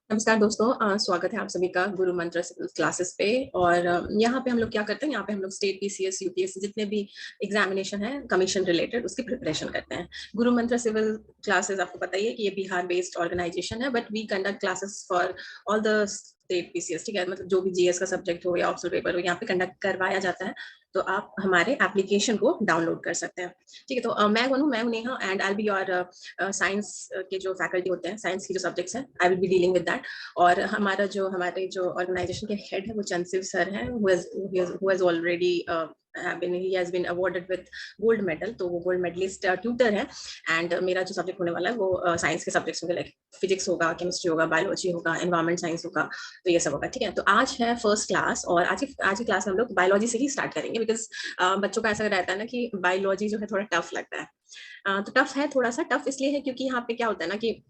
नमस्कार दोस्तों, स्वागत है आप सभी का गुरु मंत्र क्लासेस पे। और यहाँ पे हम लोग क्या करते हैं, यहाँ पे हम लोग स्टेट पीसीएस यूपीएससी जितने भी एग्जामिनेशन है कमीशन रिलेटेड उसकी प्रिपरेशन करते हैं। गुरु मंत्र सिविल क्लासेस आपको पता ही है कि ये बिहार बेस्ड ऑर्गेनाइजेशन है, but we conduct classes for all the state PCS. ठीक है, मतलब जो भी जीएस का सब्जेक्ट हो या ऑप्शनल पेपर हो यहाँ पे कंडक्ट करवाया जाता है। तो आप हमारे एप्लीकेशन को डाउनलोड कर सकते हैं। ठीक है, तो मैं हूँ Neha and I be your science के जो फैकल्टी होते हैं, साइंस की जो सब्जेक्ट्स हैं, I will be dealing with that. और हमारे जो ऑर्गेनाइजेशन के हेड है वो चंदशिव सर हैं, who has already he has been awarded with gold medal. तो वो गोल्ड मेडलिस्ट ट्यूटर है। एंड मेरा जो सब्जेक्ट होने वाला है वो साइंस के सब्जेक्ट्स होंगे, लाइक फिजिक्स होगा, केमिस्ट्री होगा, बायोलॉजी होगा, एनवायरमेंट साइंस होगा। तो ये सब होगा। ठीक है, तो आज है फर्स्ट क्लास और आज की क्लास में हम लोग बायोलॉजी से ही स्टार्ट करेंगे, बिकॉज बच्चों का ऐसा रहता है ना कि बायोलॉजी जो है थोड़ा टफ लगता है। तो टफ है, थोड़ा सा टफ इसलिए है क्योंकि यहाँ पे क्या होता है ना कि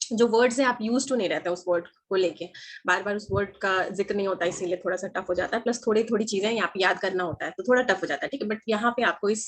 जो वर्ड्स है आप यूज टू नहीं रहते उस वर्ड को लेके, बार बार उस वर्ड का जिक्र नहीं होता, इसीलिए थोड़ा सा टफ हो जाता है। प्लस थोड़ी थोड़ी चीजें यहाँ पे याद करना होता है तो थोड़ा टफ हो जाता है। ठीक है, बट यहाँ पे आपको इस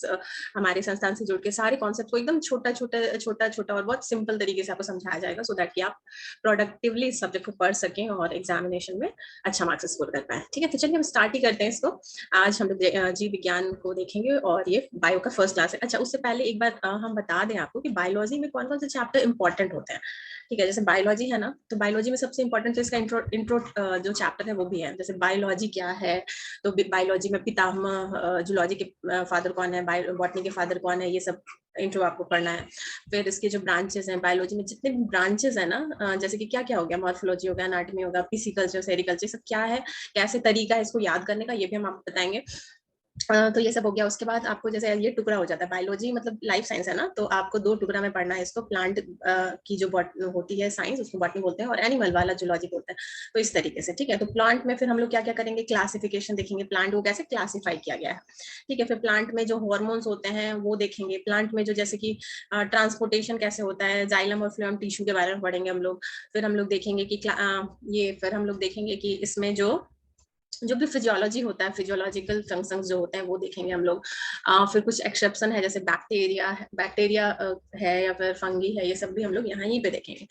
हमारे संस्थान से जुड़ के सारे कॉन्सेप्ट को एकदम छोटा छोटा और बहुत सिंपल तरीके से आपको समझाया जाएगा, सो दैट कि आप प्रोडक्टिवली इस सब्जेक्ट को पढ़ सकें और एग्जामिनेशन में अच्छा मार्क्स स्कोर कर पाए। ठीक है, तो चलिए हम स्टार्ट ही करते हैं इसको। आज हम लोग जीव विज्ञान को देखेंगे और ये बायो का फर्स्ट क्लास है। अच्छा, उससे पहले एक बार हम बता दें आपको कि बायोलॉजी में कौन कौन से चैप्टर इंपॉर्टेंट होते हैं। ठीक है, जैसे बायोलॉजी है ना, तो बायोलॉजी में सबसे इंपॉर्टेंट तो इसका इंट्रो जो चैप्टर है वो भी है। जैसे बायोलॉजी क्या है, तो बायोलॉजी में पितामह जूलॉजी के फादर कौन है, बॉटनी के फादर कौन है, ये सब इंट्रो आपको पढ़ना है। फिर इसके जो ब्रांचेस हैं बायोलॉजी में, जितने भी ब्रांचेस है ना, जैसे कि क्या क्या हो गया, मॉर्फोलॉजी हो गया, एनाटॉमी होगा, पिसिकल्चर, सेरिकल्चर, सब क्या है, कैसे तरीका है इसको याद करने का, ये भी हम आपको बताएंगे। तो ये सब हो गया। उसके बाद आपको जैसे ये टुकड़ा हो जाता है, बायोलॉजी मतलब लाइफ साइंस है ना, तो आपको दो टुकड़ा में पढ़ना है इसको। प्लांट की जो होती है साइंस, उसको बॉटनी बोलते हैं, और एनिमल वाला जूलॉजी बोलते हैं। तो इस तरीके से। ठीक है, तो प्लांट में फिर हम लोग क्या क्या करेंगे, क्लासिफिकेशन देखेंगे, प्लांट को कैसे क्लासिफाई किया गया है। ठीक है, फिर प्लांट में जो हॉर्मोन्स होते हैं वो देखेंगे। प्लांट में जो जैसे कि ट्रांसपोर्टेशन कैसे होता है, जाइलम और फ्लोएम टिश्यू के बारे में पढ़ेंगे हम लोग। फिर हम लोग देखेंगे कि फिर हम लोग देखेंगे कि इसमें जो भी फिजियोलॉजी होता है, फिजियोलॉजिकल फंक्शंस जो होते हैं वो देखेंगे हम लोग। फिर कुछ एक्सेप्शन है, जैसे बैक्टीरिया है या फिर फंगी है, ये सब भी हम लोग यहाँ ही पे देखेंगे।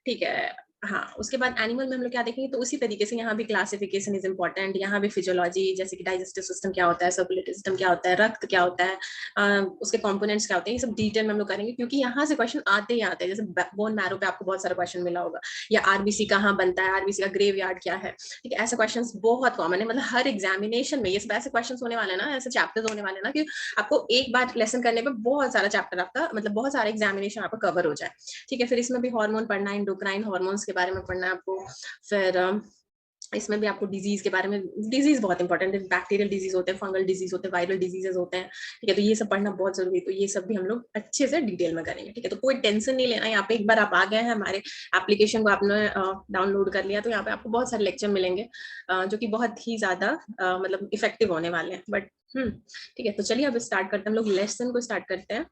ठीक है। हाँ, उसके बाद एनिमल में हम लोग क्या देखेंगे, तो उसी तरीके से यहाँ भी क्लासिफिकेशन इज इम्पोर्टेंट। यहाँ भी फिजियोलॉजी, जैसे कि डाइजेस्टिव सिस्टम क्या होता है, सर्कुलेटरी सिस्टम क्या होता है, रक्त क्या होता है, उसके कंपोनेंट्स क्या होते हैं, ये सब डिटेल में हम लोग करेंगे, क्योंकि यहाँ से क्वेश्चन आते ही आते हैं। जैसे बोन मैरो पे आपको बहुत सारा क्वेश्चन मिला होगा, या आरबीसी कहाँ बनता है, आरबीसी का ग्रेव यार्ड क्या है। ठीक है, ऐसे क्वेश्चन बहुत कॉमन है, मतलब हर एग्जामिनेशन में ये सब ऐसे क्वेश्चन होने वाले ना, ऐसे चैप्टर्स होने वाले ना, कि आपको एक बार लेसन करने पे बहुत सारा चैप्टर आपका, मतलब बहुत सारे एग्जामिनेशन आपका कवर हो जाए। ठीक है, फिर इसमें भी हार्मोन पढ़ना है, एंडोक्राइन हार्मोन्स के बारे में पढ़ना है आपको। फिर इसमें भी आपको डिजीज के बारे में, डिजीज बहुत इंपॉर्टेंट है, बैक्टीरियल डिजीज होते हैं, फंगल डिजीज होते हैं, वायरल डिजीजेस होते हैं। ठीक है, तो ये सब पढ़ना बहुत जरूरी है, तो ये सब भी हम लोग अच्छे से डिटेल में करेंगे। ठीक है, तो कोई टेंशन नहीं लेना, यहाँ पे एक बार आप आ गए हैं, हमारे एप्लीकेशन को आपने डाउनलोड कर लिया, तो यहाँ पे आपको बहुत सारे लेक्चर मिलेंगे जो कि बहुत ही ज्यादा मतलब इफेक्टिव होने वाले हैं। बट ठीक है, तो चलिए अब स्टार्ट करते हैं, हम लोग लेसन को स्टार्ट करते हैं।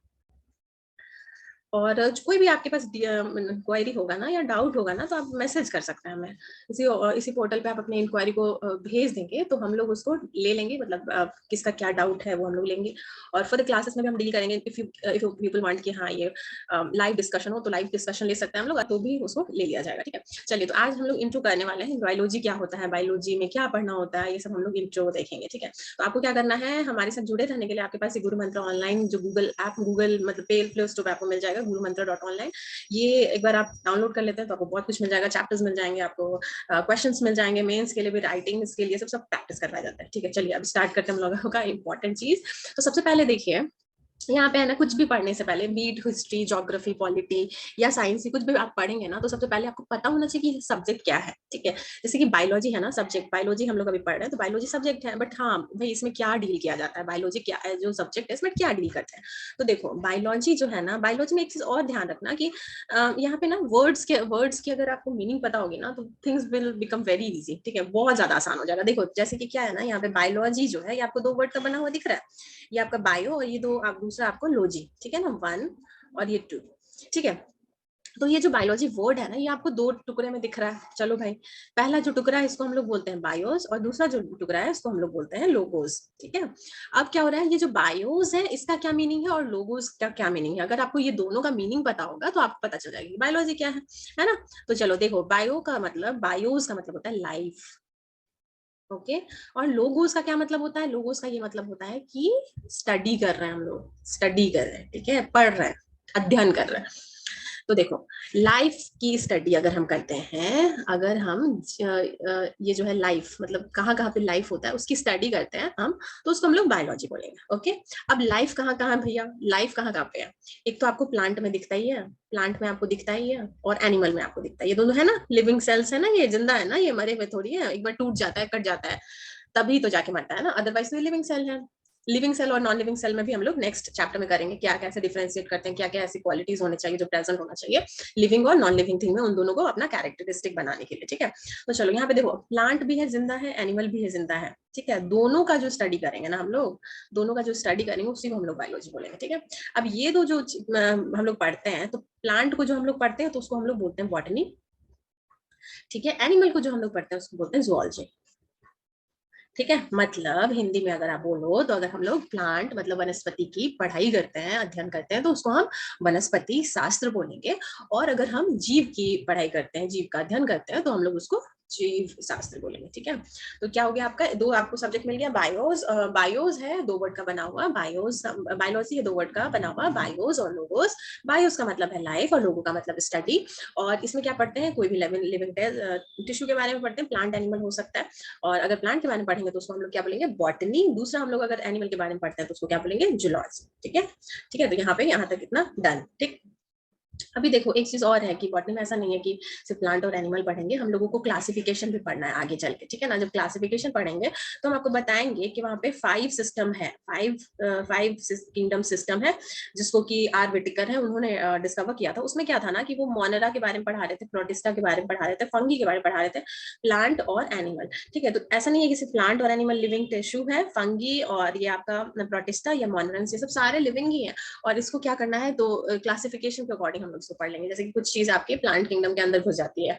और कोई भी आपके पास इंक्वायरी होगा ना या डाउट होगा ना, तो आप मैसेज कर सकते हैं हमें। इसी पोर्टल पे आप अपनी इंक्वायरी को भेज देंगे तो हम लोग उसको ले लेंगे, मतलब किसका क्या डाउट है वो हम लोग लेंगे। और फॉर द क्लासेस में भी हम डील करेंगे। इफ पीपल वांट कि हाँ ये लाइव डिस्कशन हो, तो लाइव डिस्कशन ले सकते हैं हम लोग, तो भी उसको ले लिया जाएगा। ठीक है, चलिए, तो आज हम लोग इंट्रो करने वाले हैं, बायोलॉजी क्या होता है, बायोलॉजी में क्या पढ़ना होता है, ये सब हम लोग इंट्रो देखेंगे। ठीक है, तो आपको क्या करना है, हमारे साथ जुड़े रहने के लिए आपके पास गुरु मंत्र ऑनलाइन जो गूगल ऐप, गूगल मतलब प्ले स्टोर पे आपको मिल जाएगा, gurumantra.online। ये एक बार आप डाउनलोड कर लेते हैं तो आपको बहुत कुछ मिल जाएगा, चैप्टर्स मिल जाएंगे आपको, क्वेश्चंस मिल जाएंगे, मेंस के लिए भी, राइटिंग के लिए, सब प्रैक्टिस करवाया जाता है। ठीक है, चलिए अब स्टार्ट करते हैं हम लोगों का इंपॉर्टेंट चीज। तो सबसे पहले देखिए, यहाँ पे है ना, कुछ भी पढ़ने से पहले, बीट हिस्ट्री, ज्योग्राफी, पॉलिटी या साइंस, कुछ भी आप पढ़ेंगे ना, तो सबसे पहले आपको पता होना चाहिए कि सब्जेक्ट क्या है। ठीक है, जैसे कि बायोलॉजी है ना सब्जेक्ट, बायोलॉजी हम लोग अभी पढ़ रहे हैं, तो बायोलॉजी सब्जेक्ट है, बट हाँ भाई इसमें क्या डील किया जाता है, बायोलॉजी क्या है जो सब्जेक्ट है, इसमें क्या डील करते हैं। तो देखो, बायोलॉजी जो है ना, बायोलॉजी में एक चीज और ध्यान रखना कि यहाँ पे ना वर्ड्स की अगर आपको मीनिंग पता होगी ना, तो things will become very easy. ठीक है, बहुत ज्यादा आसान हो जाएगा। देखो जैसे कि क्या है ना, यहाँ पे बायोलॉजी जो है, ये आपको दो वर्ड का बना हुआ दिख रहा है, ये आपका बायो और ये दो, आप दूसरा आपको लॉजी। ठीक है ना, वन और ये टू। ठीक है, तो ये जो बायोलॉजी वर्ड है ना, ये आपको दो टुकड़े में दिख रहा है। चलो भाई, पहला जो टुकड़ा है इसको हम लोग बोलते हैं बायोस, और दूसरा जो टुकड़ा है इसको हम लोग बोलते हैं लोगोस। ठीक है, अब क्या हो रहा है, ये जो बायोस है इसका क्या मीनिंग है और लोगोस का क्या मीनिंग है, अगर आपको ये दोनों का मीनिंग पता होगा तो आपको पता चल जाएगी बायोलॉजी क्या है ना। तो चलो देखो, बायो का मतलब, बायोस का मतलब होता है लाइफ। ओके, और लोगोस का क्या मतलब होता है, लोगोस का ये मतलब होता है कि स्टडी कर रहे हैं हम लोग, स्टडी कर रहे हैं, ठीक है, पढ़ रहे हैं, अध्ययन कर रहे हैं। तो देखो, लाइफ की स्टडी अगर हम करते हैं, अगर हम ये जो है लाइफ मतलब कहाँ कहाँ पे लाइफ होता है उसकी स्टडी करते हैं हम, तो उसको हम लोग बायोलॉजी बोलेंगे। ओके, अब लाइफ कहाँ कहाँ भैया, लाइफ कहाँ कहाँ पे है, एक तो आपको प्लांट में दिखता ही है, प्लांट में आपको दिखता ही है, और एनिमल में आपको दिखता है, ये दोनों है ना, लिविंग सेल्स है ना, ये जिंदा है ना, ये मरे हुए थोड़ी है, एक बार टूट जाता है, कट जाता है, तभी तो जाके मरता है ना, अदरवाइज तो लिविंग सेल है। लिविंग सेल और नॉन लिविंग सेल में भी हम लोग नेक्स्ट चैप्टर में करेंगे क्या कैसे डिफरेंशिएट करते हैं, क्या क्या ऐसी क्वालिटीज होने चाहिए जो प्रेजेंट होना चाहिए लिविंग और नॉन लिविंग थिंग में, उन दोनों को अपना कैरेक्टरिस्टिक बनाने के लिए। ठीक है, तो चलो यहाँ पे देखो, प्लांट भी है जिंदा है, एनिमल भी है जिंदा है, ठीक है, दोनों का जो स्टडी करेंगे ना हम लोग, दोनों का जो स्टडी करेंगे उसी को हम लोग बायोलॉजी बोलेंगे। ठीक है, अब ये दो जो हम लोग पढ़ते हैं, तो प्लांट को जो हम लोग पढ़ते हैं तो उसको हम लोग बोलते हैं बॉटनी, ठीक है, एनिमल को जो हम लोग पढ़ते हैं उसको बोलते हैं जूलॉजी। ठीक है, मतलब हिंदी में अगर आप बोलो तो अगर हम लोग प्लांट मतलब वनस्पति की पढ़ाई करते हैं, अध्ययन करते हैं, तो उसको हम वनस्पति शास्त्र बोलेंगे, और अगर हम जीव की पढ़ाई करते हैं, जीव का अध्ययन करते हैं, तो हम लोग उसको जीव शास्त्र बोलेंगे। ठीक है, तो क्या हो गया आपका, दो आपको सब्जेक्ट मिल गया, बायोस, बायोस है दो वर्ड का बना हुआ, बायोस बायोलॉजी है दो वर्ड का बना हुआ, बायोस और लोगोस। बायोस का मतलब है लाइफ और लोगो का मतलब स्टडी, और इसमें क्या पढ़ते हैं, कोई भी लिविंग टिश्यू के बारे में पढ़ते हैं, प्लांट एनिमल हो सकता है, और अगर प्लांट के बारे में पढ़ेंगे तो उसको हम लोग क्या बोलेंगे, बॉटनी। दूसरा हम लोग अगर एनिमल के बारे में पढ़ते हैं तो उसको क्या बोलेंगे, जूलॉजी। ठीक है, ठीक है, तो यहाँ पे यहाँ तक इतना डन। ठीक, अभी देखो एक चीज और है कि बॉटनी में ऐसा नहीं है कि सिर्फ प्लांट और एनिमल पढ़ेंगे, हम लोगों को क्लासिफिकेशन भी पढ़ना है आगे चल के। ठीक है ना, जब क्लासिफिकेशन पढ़ेंगे तो हम आपको बताएंगे कि वहाँ पे 5 सिस्टम है, 5 किंगडम सिस्टम है, जिसको कि आर विटिकर है उन्होंने डिस्कवर किया था। उसमें क्या था ना कि वो मोनेरा के बारे में पढ़ा रहे थे, प्रोटिस्टा के बारे में पढ़ा रहे थे, फंगी के बारे में पढ़ा रहे थे, प्लांट और एनिमल। ठीक है, तो ऐसा नहीं है कि सिर्फ प्लांट और एनिमल लिविंग टिश्यू है, फंगी और ये आपका प्रोटिस्टा या मोनरन्स ये सब सारे लिविंग ही है, और इसको क्या करना है, तो क्लासिफिकेशन के अकॉर्डिंग हम लोग इसको पढ़ लेंगे। जैसे कि कुछ चीज आपके प्लांट किंगडम के अंदर घुस जाती है,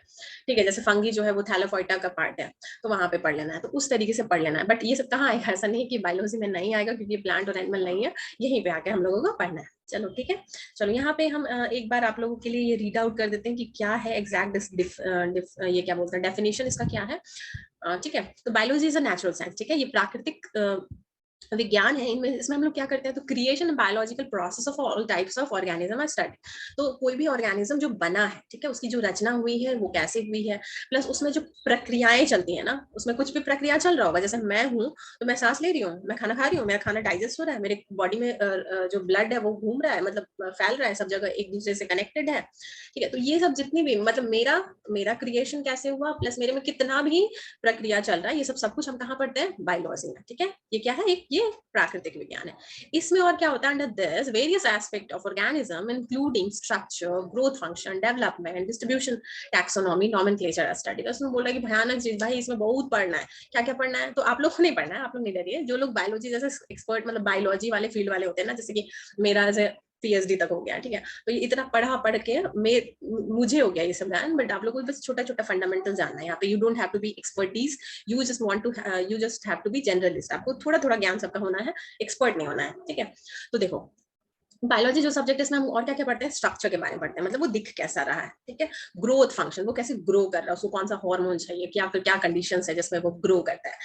ठीक है, जैसे फंगी जो है वो थैलाफोइटा का पार्ट है, तो वहां पे पढ़ लेना है, तो उस तरीके से पढ़ लेना है। बट ये सब कहाँ आएगा, ऐसा नहीं है कि बायोलॉजी में नहीं आएगा, क्योंकि प्लांट और एनिमल नहीं है, यहीं पे आके हम लोगों को पढ़ना है। चलो ठीक है, चलो यहाँ पे हम एक बार आप लोगों के लिए ये रीड आउट कर देते हैं कि क्या है एग्जैक्ट ये क्या बोलते हैं डेफिनेशन इसका क्या है। ठीक है, तो biology is a natural science, ठीक है, ये प्राकृतिक विज्ञान है। इनमें इसमें हम लोग क्या करते हैं, तो creation biological process of all types of organism are study. तो कोई भी ऑर्गेनिज्म जो बना है, ठीक है, उसकी जो रचना हुई है वो कैसे हुई है, प्लस उसमें जो प्रक्रियाएं चलती है ना, उसमें कुछ भी प्रक्रिया चल रहा होगा, जैसे मैं हूँ तो मैं सांस ले रही हूँ, मैं खाना खा रही हूँ, मेरा खाना डाइजेस्ट हो रहा है, मेरे बॉडी में जो ब्लड है वो घूम रहा है, मतलब फैल रहा है सब जगह, एक दूसरे से कनेक्टेड है। ठीक है, तो ये सब जितनी भी मतलब मेरा मेरा क्रिएशन कैसे हुआ, प्लस मेरे में कितना भी प्रक्रिया चल रहा है, ये सब कुछ हम कहाँ पढ़ते हैं, बायोलॉजी में। ठीक है, ये क्या है, एक ये प्राकृतिक विज्ञान है। इसमें और क्या होता है, under this various aspect of organism including structure, growth function, development, distribution, taxonomy, nomenclature study. तो उसमें बोल रहा है कि भयानक चीज भाई, इसमें बहुत पढ़ना है। क्या क्या पढ़ना है, तो आप लोग को नहीं पढ़ना है, आप लोग नहीं डरिए, जो लोग बायोलॉजी जैसे एक्सपर्ट मतलब बायोलॉजी वाले फील्ड वाले होते हैं ना, जैसे कि मेरा जैसे पीएचडी तक हो गया, ठीक है, तो ये इतना पढ़ के मुझे हो गया ये सब ज्ञान, बट आप लोगों को बस छोटा छोटा फंडामेंटल जानना है यहाँ पे। You don't have to be expertise, you just have to be generalist, आपको थोड़ा थोड़ा ज्ञान सबका होना है, एक्सपर्ट नहीं होना है। ठीक है, तो देखो बायोलॉजी जो सब्जेक्ट है इसमें हम और क्या क्या पढ़ते हैं, स्ट्रक्चर के बारे में पढ़ते हैं, मतलब वो दिख कैसा रहा है, ठीक है, ग्रोथ फंक्शन, वो कैसे ग्रो कर रहा है, उसको कौन सा हार्मोन चाहिए, क्या फिर क्या कंडीशंस है जिसमें वो ग्रो करता है,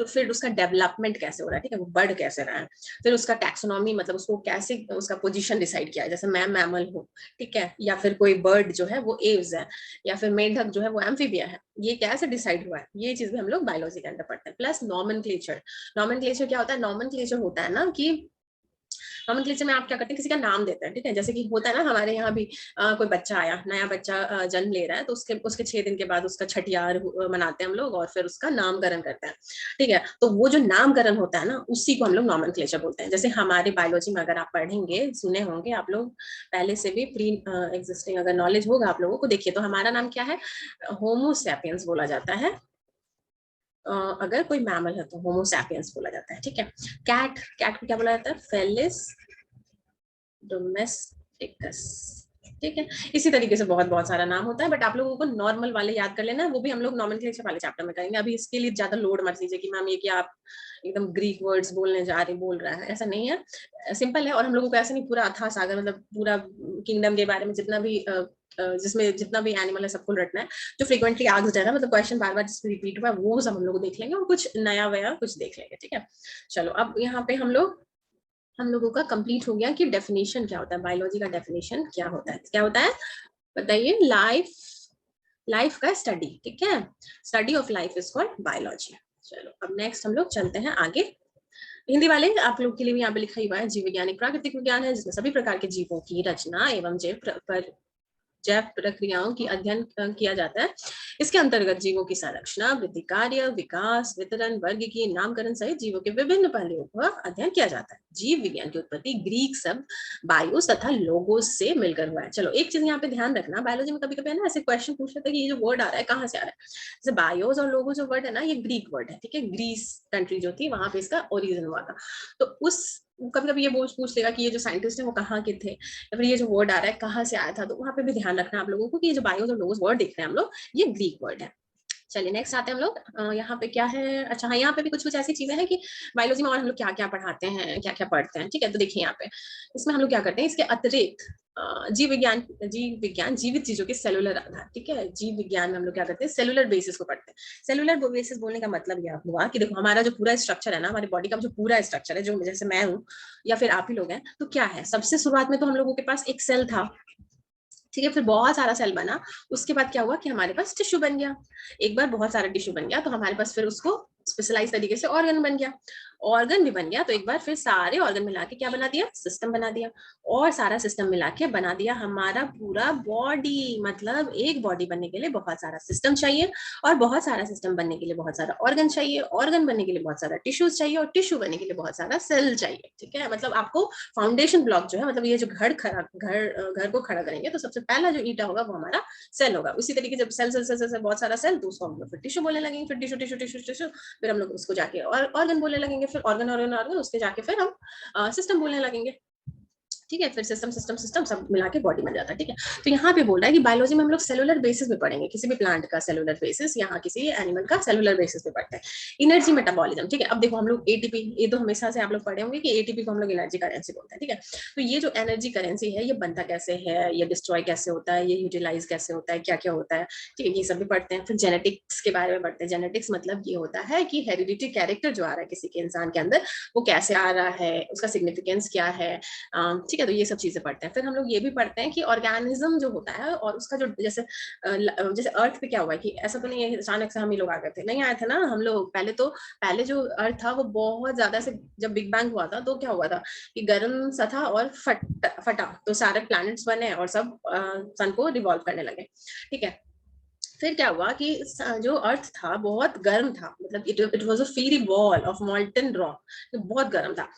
फिर उसका डेवलपमेंट कैसे हो रहा है, ठीक है, वो बढ़ कैसे रहा है, फिर उसका टैक्सोनॉमी मतलब उसको कैसे उसका पोजीशन डिसाइड किया है, जैसे मैं मैमल हूँ, ठीक है, या फिर कोई बर्ड जो है वो एव्स है, या फिर मेंढक जो है वो एम्फीबिया है, ये कैसे डिसाइड हुआ है, ये चीज भी हम लोग बायोलॉजी के अंदर पढ़ते हैं। प्लस नॉमेनक्लेचर, नॉमेनक्लेचर क्या होता है, नॉमेनक्लेचर होता है ना कि नॉमेनक्लेचर में आप क्या करते हैं, किसी का नाम देते हैं, ठीक है, जैसे कि होता है ना हमारे यहाँ भी कोई बच्चा आया, नया बच्चा जन्म ले रहा है, तो उसके उसके 6 दिन के बाद उसका छठियार मनाते हैं हम लोग, और फिर उसका नामकरण करते हैं। ठीक है, तो वो जो नामकरण होता है ना, उसी को हम लोग नॉमेनक्लेचर बोलते हैं। जैसे हमारे बायोलॉजी में अगर आप पढ़ेंगे, सुने होंगे आप लोग पहले से भी, प्री एग्जिस्टिंग अगर नॉलेज होगा आप लोगों को, देखिए तो हमारा नाम क्या है, होमोसैपियंस बोला जाता है। अगर कोई मैमल है तो होमोसैपियंस बोला जाता है। ठीक है, कैट, कैट को क्या बोला जाता है, फेलिस डोमेस्टिकस। ठीक है। इसी तरीके से बहुत बहुत सारा नाम होता है, बट आप लोगों को नॉर्मल वाले याद कर लेना, वो भी हम लोग नॉमेनक्लेचर वाले चैप्टर में करेंगे। अभी इसके लिए ज्यादा लोड मत लीजिए कि मैम ये क्या आप एकदम ग्रीक वर्ड्स बोलने जा रहे बोल रहा है, ऐसा नहीं है, सिंपल है। और हम लोगों को ऐसा नहीं पूरा अथाह सागर मतलब पूरा किंगडम के बारे में जितना भी जिसमें जितना भी एनिमल है सबको रटना है, जो फ्रीक्वेंटली आस्क्ड है ना, मतलब क्वेश्चन बार बार जिसमें रिपीट हुआ है वो सब हम लोग देख लेंगे, और कुछ नया वया कुछ देख लेंगे, ठीक है। चलो अब यहाँ पे हम लोगों का कंप्लीट हो गया कि डेफिनेशन क्या होता है, बायोलॉजी का डेफिनेशन क्या होता है, क्या होता है बताइए। लाइफ का स्टडी, ठीक है, study of life is called biology. चलो अब नेक्स्ट हम लोग चलते हैं आगे। हिंदी वाले आप लोग के लिए भी यहाँ पे लिखा हुआ है जीव विज्ञान एक प्राकृतिक विज्ञान है जिसमें सभी प्रकार के जीवों की रचना एवं जैव प्रक्रियाओं की अध्ययन किया जाता है। इसके अंतर्गत जीवों की संरचना, वृद्धि कार्य, विकास, वितरण, वर्ग की नामकरण सहित जीवों के विभिन्न पहलुओं का अध्ययन किया जाता है। जीव विज्ञान की उत्पत्ति ग्रीक शब्द बायोस तथा लोगोस से मिलकर हुआ है। चलो एक चीज यहाँ पे ध्यान रखना, बायोलॉजी में कभी कभी है ना ऐसे क्वेश्चन पूछ लेते हैं कि ये जो वर्ड आ रहा है कहाँ से आ रहा है। जैसे बायोस और लोगोस जो वर्ड है ना, ये ग्रीक वर्ड है, ठीक है, ग्रीस कंट्री जो थी वहां पे इसका ओरिजिन हुआ था। तो उस कभी कभी ये पूछ लेगा कि ये जो साइंटिस्ट है वो कहाँ के थे, या फिर ये जो वर्ड आ रहा है कहाँ से आया था, तो वहां पे भी ध्यान रखना आप लोगों को कि ये जो बायोस और लोगोस वर्ड देख रहे हैं हम लोग, ये ग्रीक वर्ड है। चलिए नेक्स्ट आते हैं हम लोग, यहाँ पे क्या है, अच्छा हाँ यहाँ पे भी कुछ कुछ ऐसी चीजें हैं कि बायोलॉजी में और हम लोग क्या क्या पढ़ाते हैं, क्या क्या पढ़ते हैं, ठीक है। तो देखिए यहाँ पे इसमें हम लोग क्या करते हैं, इसके अतिरिक्त जीव विज्ञान जीवित चीजों के सेलुलर आधार, ठीक है। जीव विज्ञान में हम लोग क्या करते हैं, सेलुलर बेसिस को पढ़ते हैं। सेलुलर बेसिस बोलने का मतलब यह हुआ कि देखो हमारा जो पूरा स्ट्रक्चर है ना, हमारी बॉडी का जो पूरा स्ट्रक्चर है, जो जैसे मैं हूँ या फिर आप ही लोग हैं, तो क्या है, सबसे शुरुआत में तो हम लोगों के पास एक सेल था, ठीक है, फिर बहुत सारा सेल बना, उसके बाद क्या हुआ कि हमारे पास टिश्यू बन गया। एक बार बहुत सारा टिश्यू बन गया तो हमारे पास फिर उसको स्पेशलाइज तरीके से ऑर्गन बन गया, ऑर्गन भी बन गया, तो एक बार फिर सारे ऑर्गन मिला के क्या बना दिया, सिस्टम बना दिया, और सारा सिस्टम मिला के बना दिया हमारा पूरा बॉडी। मतलब एक बॉडी बनने के लिए बहुत सारा सिस्टम चाहिए, और बहुत सारा सिस्टम बनने के लिए बहुत सारा ऑर्गन चाहिए, ऑर्गन बनने के लिए बहुत सारा टिश्यूज चाहिए, और टिश्यू बनने के लिए बहुत सारा सेल चाहिए, ठीक है। मतलब आपको फाउंडेशन ब्लॉक जो है, मतलब ये जो घर को खड़ा करेंगे तो सबसे पहला जो ईटा होगा वो हमारा सेल होगा। उसी तरीके जब सेल सेल सेल सेल बहुत सारा सेल, तो उसको हम लोग फिर टिश्यू बोलने लगेंगे, फिर टिश्यू टिश्यू टिश्यू टिश्यू, फिर हम लोग उसको जाके और ऑर्गन बोलने लगेंगे, फिर ऑर्गन ऑर्गन ऑर्गन उसके जाके फिर हम सिस्टम बोलने लगेंगे, ठीक है। फिर सिस्टम सिस्टम सिस्टम सब मिला के बॉडी बन जाता है, ठीक है। तो यहाँ पे बोल रहा है कि बायोलॉजी में हम लोग सेलुलर बेसिस पे पढ़ेंगे, किसी भी प्लांट का सेलुलर बेसिस, यहाँ किसी एनिमल का सेलुलर बेसिस पे पढ़ते हैं। एनर्जी मेटाबॉलिज्म, ठीक है। अब देखो हम लोग एटीपी, ये तो हमेशा से आप लोग पढ़े होंगे कि एटीपी को हम लोग एनर्जी करेंसी बोलते हैं, ठीक है। तो ये जो एनर्जी करेंसी है ये बनता कैसे है, ये डिस्ट्रॉय कैसे होता है, ये यूटिलाइज कैसे होता है, क्या क्या होता है, ठीक है, ये सब भी पढ़ते हैं। फिर जेनेटिक्स के बारे में पढ़ते हैं। जेनेटिक्स मतलब ये होता है कि हेरिडिटी कैरेक्टर जो आ रहा है किसी के इंसान के अंदर वो कैसे आ रहा है, उसका सिग्निफिकेंस क्या है, ठीक है। तो ये सब चीजें पढ़ते हैं। फिर हम लोग ये भी पढ़ते हैं कि ऑर्गेनिज्म जो होता है और उसका जो जैसे जैसे अर्थ पे क्या हुआ है कि ऐसा तो नहीं है अचानक से हम ही लोग आ गए थे, नहीं आए थे ना हम लोग, पहले जो अर्थ था वो बहुत ज्यादा से जब बिग बैंग हुआ था तो क्या हुआ था कि गर्म सा था और फटा तो सारे प्लैनेट्स बने और सब सन को रिवॉल्व करने लगे, ठीक है। फिर क्या हुआ कि जो अर्थ था बहुत गर्म था, मतलब it was a free ball of मॉल्टन rock, बहुत गर्म था।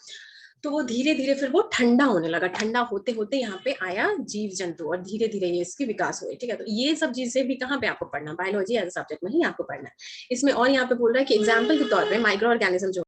तो वो धीरे धीरे फिर वो ठंडा होने लगा, ठंडा होते होते यहाँ पे आया जीव जंतु और धीरे धीरे ये इसकी विकास हुई, ठीक है। तो ये सब चीजें भी कहाँ पे आपको पढ़ना, बायोलॉजी एज सब्जेक्ट में ही आपको पढ़ना है इसमें। और यहाँ पे बोल रहा है कि एग्जाम्पल के तौर पे माइक्रो ऑर्गेनिज्म जो